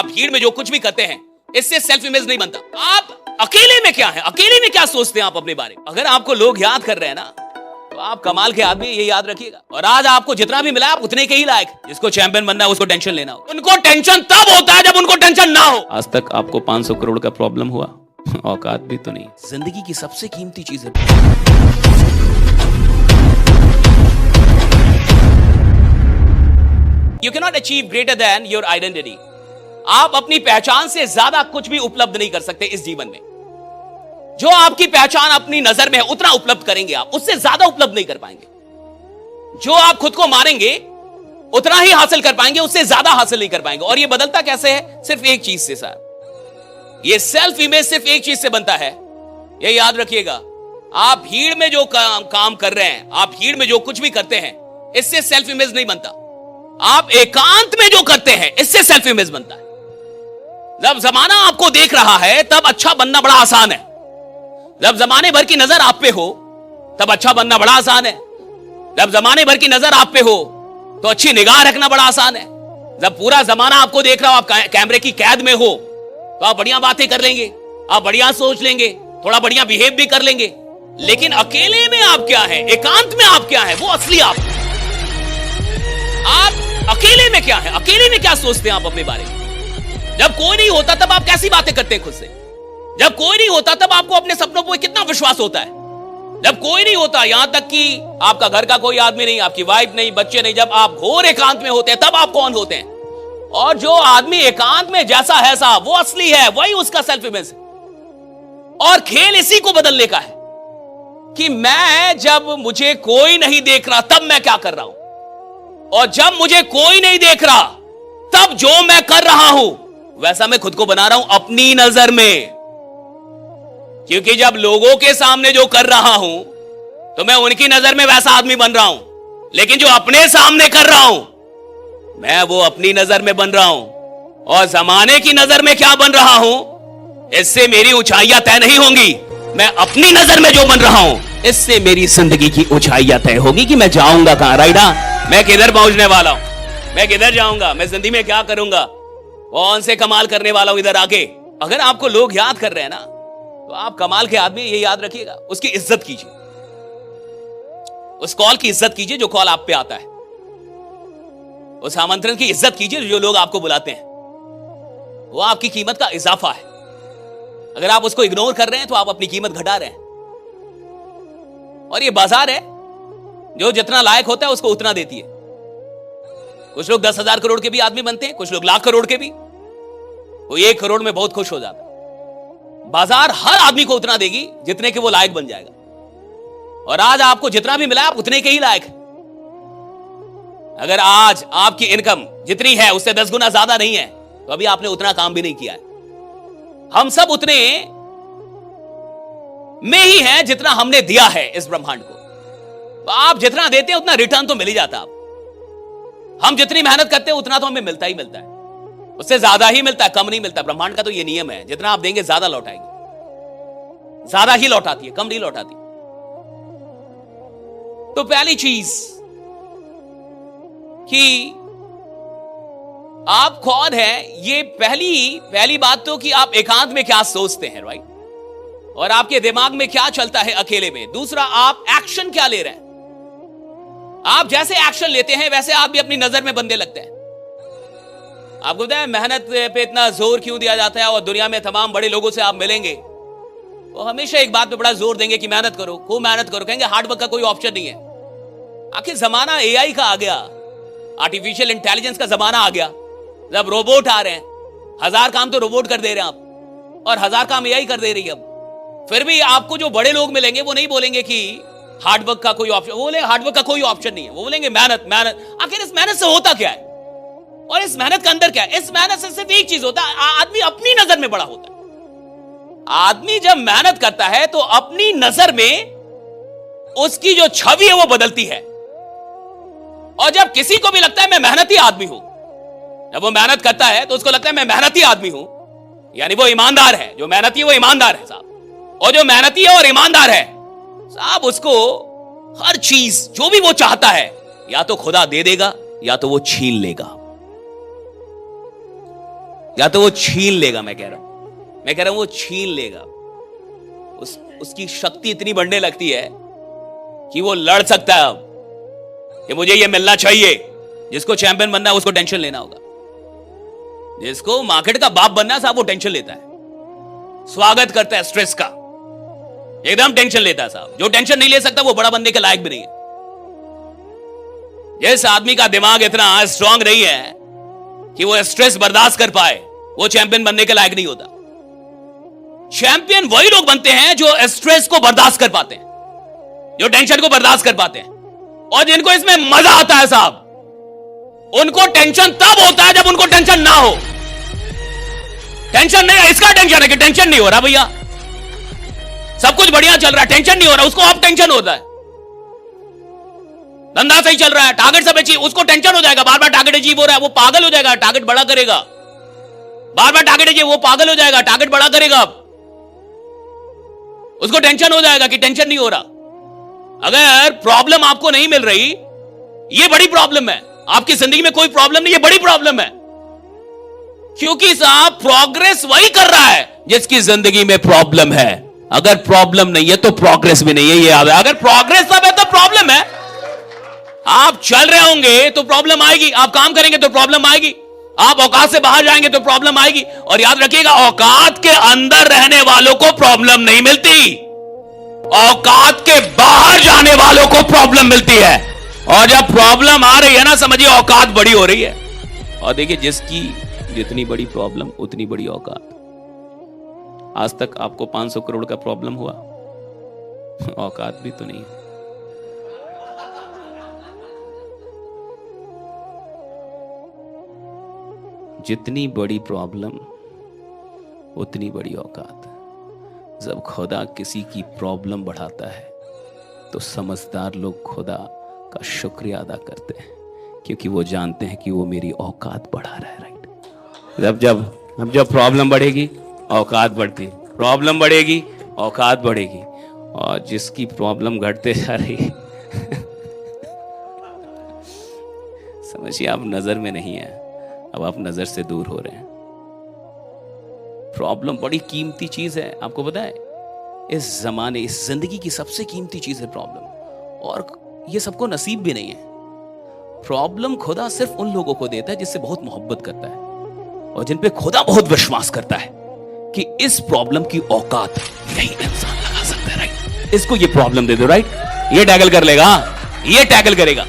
आप भीड़ में जो कुछ भी करते हैं इससे सेल्फ इमेज नहीं बनता। आप अकेले में क्या है, अकेले में क्या सोचते हैं आप अपने बारे में। अगर आपको लोग याद कर रहे हैं ना तो आप कमाल के आदमी, ये याद रखिएगा। और आज आपको जितना भी मिला आप उतने के ही लायक। जिसको चैंपियन बनना है उसको टेंशन लेना हो। उनको टेंशन तब होता है जब उनको टेंशन ना हो। आज तक आपको 500 करोड़ का प्रॉब्लम हुआ? औकात भी तो नहीं। जिंदगी की सबसे कीमती चीज है You cannot achieve greater than your identity. आप अपनी पहचान से ज्यादा कुछ भी उपलब्ध नहीं कर सकते इस जीवन में। जो आपकी पहचान अपनी नजर में है उतना उपलब्ध करेंगे आप, उससे ज्यादा उपलब्ध नहीं कर पाएंगे। जो आप खुद को मारेंगे उतना ही हासिल कर पाएंगे, उससे ज्यादा हासिल नहीं कर पाएंगे। और ये बदलता कैसे है? सिर्फ एक चीज से सर। ये सेल्फ इमेज सिर्फ एक चीज से बनता है, ये याद रखिएगा। आप भीड़ में जो काम कर रहे हैं, आप भीड़ में जो कुछ भी करते हैं, इससे सेल्फ इमेज नहीं बनता। आप एकांत में जो करते हैं इससे सेल्फ इमेज बनता है। जब जमाना आपको देख रहा है तब अच्छा बनना बड़ा आसान है। जब जमाने भर की नजर आप पे हो तब अच्छा बनना बड़ा आसान है। जब जमाने भर की नजर आप पे हो तो अच्छी निगाह रखना बड़ा आसान है। जब पूरा जमाना आपको देख रहा हो, आप कैमरे की कैद में हो, तो आप बढ़िया बातें कर लेंगे, आप बढ़िया सोच लेंगे, थोड़ा बढ़िया बिहेव भी कर लेंगे। लेकिन अकेले में आप क्या है, एकांत में आप क्या है, वो असली आप अकेले में क्या है, अकेले में क्या सोचते हैं आप अपने बारे में। जब कोई नहीं होता तब आप कैसी बातें करते हैं खुद से। जब कोई नहीं होता तब आपको अपने सपनों पर कितना विश्वास होता है। जब कोई नहीं होता, यहां तक कि आपका घर का कोई आदमी नहीं, आपकी वाइफ नहीं, बच्चे नहीं, जब आप घोर एकांत में होते हैं तब आप कौन होते हैं। और जो आदमी एकांत में जैसा है साहब वो असली है, वही उसका सेल्फ इमेज है। और खेल इसी को बदलने का है कि मैं जब मुझे कोई नहीं देख रहा तब मैं क्या कर रहा हूं, और जब मुझे कोई नहीं देख रहा तब जो मैं कर रहा हूं वैसा मैं खुद को बना रहा हूं अपनी नजर में। क्योंकि जब लोगों के सामने जो कर रहा हूं तो मैं उनकी नजर में वैसा आदमी बन रहा हूं, लेकिन जो अपने सामने कर रहा हूं मैं वो अपनी नजर में बन रहा हूं। और जमाने की नजर में क्या बन रहा हूं, इससे मेरी ऊंचाइयां तय नहीं होंगी। मैं अपनी नजर में जो बन रहा हूं इससे मेरी जिंदगी की ऊंचाइयां तय होगी कि मैं जाऊंगा कहां। राइडा, मैं किधर पहुंचने वाला हूं, मैं किधर जाऊंगा, मैं जिंदगी में क्या करूंगा, कौन से कमाल करने वाला हूं इधर आके। अगर आपको लोग याद कर रहे हैं ना तो आप कमाल के आदमी, ये याद रखिएगा। उसकी इज्जत कीजिए, उस कॉल की इज्जत कीजिए जो कॉल आप पे आता है। उस आमंत्रण की इज्जत कीजिए जो लोग आपको बुलाते हैं। वो आपकी कीमत का इजाफा है। अगर आप उसको इग्नोर कर रहे हैं तो आप अपनी कीमत घटा रहे हैं। और ये बाजार है, जो जितना लायक होता है उसको उतना देती है। कुछ लोग 10,000 करोड़ के भी आदमी बनते हैं, कुछ लोग लाख करोड़ के भी। कोई 1 करोड़ में बहुत खुश हो जाता है। बाजार हर आदमी को उतना देगी जितने के वो लायक बन जाएगा। और आज आपको जितना भी मिला आप उतने के ही लायक है। अगर आज आपकी इनकम जितनी है उससे 10 गुना ज्यादा नहीं है तो अभी आपने उतना काम भी नहीं किया है। हम सब उतने में ही हैं जितना हमने दिया है इस ब्रह्मांड को। तो आप जितना देते हैं उतना रिटर्न तो मिल ही जाता है। हम जितनी मेहनत करते हैं उतना तो हमें मिलता ही मिलता है, उससे ज्यादा ही मिलता है, कम नहीं मिलता। ब्रह्मांड का तो ये नियम है, जितना आप देंगे ज्यादा लौटाएंगे, ज्यादा ही लौटाती है, कम नहीं लौटाती। तो पहली चीज कि आप कौन है, ये पहली बात तो कि आप एकांत में क्या सोचते हैं, राइट, और आपके दिमाग में क्या चलता है अकेले में। दूसरा, आप एक्शन क्या ले रहे हैं। आप जैसे एक्शन लेते हैं वैसे आप भी अपनी नजर में बनने लगते हैं। आपको पता है मेहनत पे इतना जोर क्यों दिया जाता है। और दुनिया में तमाम बड़े लोगों से आप मिलेंगे वो हमेशा एक बात पे बड़ा जोर देंगे कि मेहनत करो, खूब मेहनत करो। कहेंगे हार्डवर्क का कोई ऑप्शन नहीं है। आखिर जमाना एआई का आ गया, आर्टिफिशियल इंटेलिजेंस का जमाना आ गया। जब रोबोट आ रहे हैं, 1000 काम तो रोबोट कर दे रहे हैं आप, और 1000 काम एआई कर दे रही है। अब फिर भी आपको जो बड़े लोग मिलेंगे वो नहीं बोलेंगे कि हार्डवर्क का कोई ऑप्शन, वो बोलेंगे हार्डवर्क का कोई ऑप्शन नहीं है, वो बोलेंगे मेहनत मेहनत। आखिर इस मेहनत से होता क्या है, और इस मेहनत के अंदर क्या है। इस मेहनत से सिर्फ एक चीज होता है, आदमी अपनी नजर में बड़ा होता है। आदमी जब मेहनत करता है तो अपनी नजर में उसकी जो छवि है वो बदलती है। और जब किसी को भी लगता है मैं मेहनती आदमी हूं, जब वो मेहनत करता है तो उसको लगता है मैं मेहनती आदमी हूं, यानी वो ईमानदार है। जो मेहनती है वो ईमानदार है साहब। और जो मेहनती है और ईमानदार है साहब, उसको हर चीज जो भी वो चाहता है या तो खुदा दे देगा या तो वो छीन लेगा। या तो वो छीन लेगा। मैं कह रहा हूं वो छीन लेगा। उसकी शक्ति इतनी बढ़ने लगती है कि वो लड़ सकता है अब कि मुझे ये मिलना चाहिए। जिसको चैंपियन बनना है उसको टेंशन लेना होगा। जिसको मार्केट का बाप बनना है साहब, वो टेंशन लेता है, स्वागत करता है स्ट्रेस का, एकदम टेंशन लेता है साहब। जो टेंशन नहीं ले सकता वो बड़ा बनने के लायक भी नहीं है। जिस आदमी का दिमाग इतना स्ट्रांग नहीं है कि वो स्ट्रेस बर्दाश्त कर पाए, वो चैंपियन बनने के लायक नहीं होता। चैंपियन वही लोग बनते हैं जो स्ट्रेस को बर्दाश्त कर पाते हैं, जो टेंशन को बर्दाश्त कर पाते हैं, और जिनको इसमें मजा आता है साहब। उनको टेंशन तब होता है जब उनको टेंशन ना हो। टेंशन नहीं है, इसका टेंशन है कि टेंशन नहीं हो रहा भैया, सब कुछ बढ़िया चल रहा है, टेंशन नहीं हो रहा, उसको अब टेंशन होता है। धंधा सही चल रहा है, टारगेट सब अचीव, उसको टेंशन हो जाएगा, बार बार टारगेट अचीव हो रहा है, वो पागल हो जाएगा, टारगेट बड़ा करेगा। बार बार टारगेट अचीव, वो पागल हो जाएगा, टारगेट बड़ा करेगा। उसको टेंशन हो जाएगा कि टेंशन नहीं हो रहा। अगर प्रॉब्लम आपको नहीं मिल रही, ये बड़ी प्रॉब्लम है। आपकी जिंदगी में कोई प्रॉब्लम नहीं, ये बड़ी प्रॉब्लम है। क्योंकि साहब प्रोग्रेस वही कर रहा है जिसकी जिंदगी में प्रॉब्लम है। अगर प्रॉब्लम नहीं है तो प्रोग्रेस भी नहीं है, ये याद है। अगर प्रोग्रेस सब है तो प्रॉब्लम है। आप चल रहे होंगे तो प्रॉब्लम आएगी, आप काम करेंगे तो प्रॉब्लम आएगी, आप औकात से बाहर जाएंगे तो प्रॉब्लम आएगी। और याद रखिएगा, औकात के अंदर रहने वालों को प्रॉब्लम नहीं मिलती, औकात के बाहर जाने वालों को प्रॉब्लम मिलती है। और जब प्रॉब्लम आ रही है ना, समझिए औकात बड़ी हो रही है। और देखिए, जिसकी जितनी बड़ी प्रॉब्लम उतनी बड़ी औकात। आज तक आपको 500 करोड़ का प्रॉब्लम हुआ, औकात भी तो नहीं है। जितनी बड़ी प्रॉब्लम उतनी बड़ी औकात। जब खुदा किसी की प्रॉब्लम बढ़ाता है तो समझदार लोग खुदा का शुक्रिया अदा करते हैं, क्योंकि वो जानते हैं कि वो मेरी औकात बढ़ा रहा है। राइट। जब प्रॉब्लम बढ़ेगी औकात बढ़ती, प्रॉब्लम बढ़ेगी औकात बढ़ेगी। और जिसकी प्रॉब्लम घटते जा रही है समझिए आप नजर में नहीं है, अब आप नजर से दूर हो रहे हैं। प्रॉब्लम बड़ी कीमती चीज है, आपको पता है। इस जमाने, इस जिंदगी की सबसे कीमती चीज है प्रॉब्लम, और ये सबको नसीब भी नहीं है। प्रॉब्लम खुदा सिर्फ उन लोगों को देता है जिससे बहुत मोहब्बत करता है, और जिन पे खुदा बहुत विश्वास करता है कि इस प्रॉब्लम की औकात यही इंसान लगा सकता है। राइट। इसको ये प्रॉब्लम दे दो, राइट, ये टैकल कर लेगा, ये टैकल करेगा।